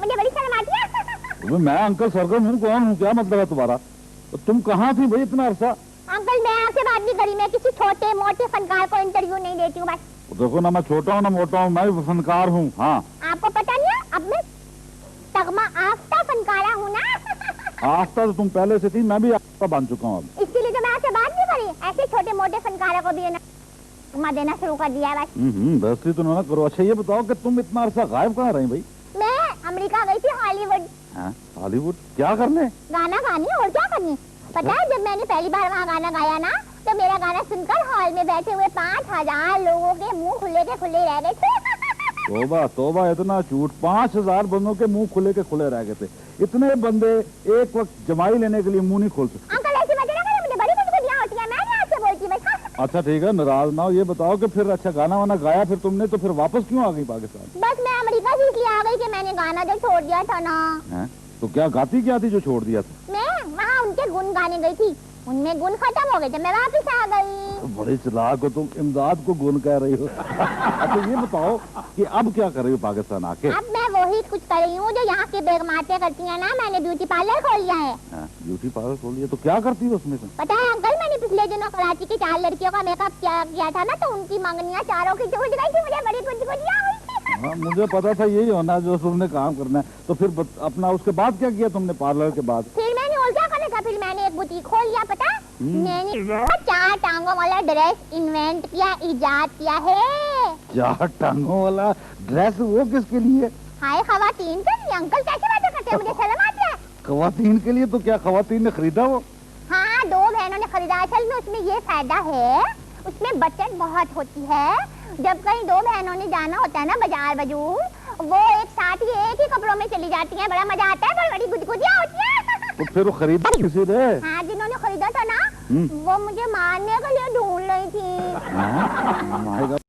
मुझे बड़ी शर्म आती है। मैं अंकल सरगम हूँ, कौन हूँ, क्या मतलब है तुम्हारा? तो तुम कहाँ थी भाई इतना अरसा? अंकल मैं आपसे बात नहीं करी, मैं किसी छोटे मोटे फनकार को इंटरव्यू नहीं देती हूँ बस। देखो ना, मैं छोटा हूँ ना मोटा हूँ, मैं भी फनकार हूँ। हाँ, आपको पता नहीं है, अब मैं तगमा आफ्ता फनकारा हूँ ना। आफ्ता तो तुम पहले से थी, मैं भी आफ्ता बन चुका हूँ अब। इसीलिए तो मैं आपसे बात नहीं करी। ऐसे छोटे मोटे फनकारों को भी है ना तगमा देना शुरू कर दिया है बस। बेइज्जती तो ना करो। अच्छा ये बताओ कि तुम इतना अरसा गायब कहाँ रही भाई? मैं अमेरिका गई थी, हॉलीवुड। हाँ, हॉलीवुड क्या करने? गाना गानी और क्या करनी। पता है जब मैंने पहली बार वहाँ गाना गाया ना, तो मेरा गाना सुनकर हॉल में बैठे हुए 5000 लोगों के मुंह खुले के खुले रह गए थे। तोबा तोबा, इतना झूठ! 5000 बंदों के मुंह खुले के खुले रह गए थे। इतने बंदे एक वक्त जमाई लेने के लिए मुंह नहीं खोल सकते। अंकल ऐसी मजे ना करें, मुझे बड़ी गुदगुदियां होती है, मैं नहीं आपसे बोलती बस। अच्छा ठीक है, नाराज ना हो। ये बताओ कि फिर अच्छा गाना वाना गाया फिर तुमने, तो फिर वापस क्यों आ गई पाकिस्तान? बस मैं अमेरिका से इसलिए आ गई कि मैंने गाना जो छोड़ दिया था ना। हैं? तो क्या गाती क्या थी जो छोड़ दिया था? मैं वहाँ उनके गुण गाने गई थी, उनमें गुण खत्म हो गए थे, मैं वापस आ गई। बड़ी चालाक हो तुम, इमदाद को गुण कह रही हो। अच्छा ये बताओ कि अब क्या कर रही हो पाकिस्तान आके? अब मैं वही कुछ कर रही हूँ जो यहाँ की बेगमातें करती हैं ना। मैंने ब्यूटी पार्लर खोल लिया है। ब्यूटी पार्लर खोल लिया, तो क्या करती हो उसमें से? पता है अंकल, मैंने पिछले दिनों कराची की 4 लड़कियों का मेकअप किया था ना, तो उनकी मंगनियाँ चारों की टूट गई थी। मुझे बड़ी गुदगुदियां हुई थी। हाँ, मुझे पता था यही होना जो तुमने काम करना है। तो फिर अपना उसके बाद क्या किया तुमने पार्लर के बाद? फिर मैंने और क्या करने का, फिर मैंने एक बुटीक खोल लिया। पता मैंने 4 टांगों वाला ड्रेस इन्वेंट किया, इजाद किया है। 4 टांगों वाला ड्रेस? वो किसके लिए? हाय खवातीन के लिए। अंकल कैसे बातें करते हैं, मुझे शर्म आती है। खवातीन के लिए? तो क्या खवातीन ने खरीदा वो? हाँ 2 बहनों ने खरीदा। असल में उसमें ये फायदा है, उसमें बचत बहुत होती है। जब कहीं 2 बहनों ने जाना होता है ना बाजार बजूर, वो एक साथ ही एक ही कपड़ों में चली जाती हैं, बड़ा मजा आता है, बड़ी गुदगुदियां होती है। तो फिर वो खरीदा किसी ने? हाँ जिन्होंने खरीदा था ना, वो मुझे मारने के लिए ढूंढ रही थी।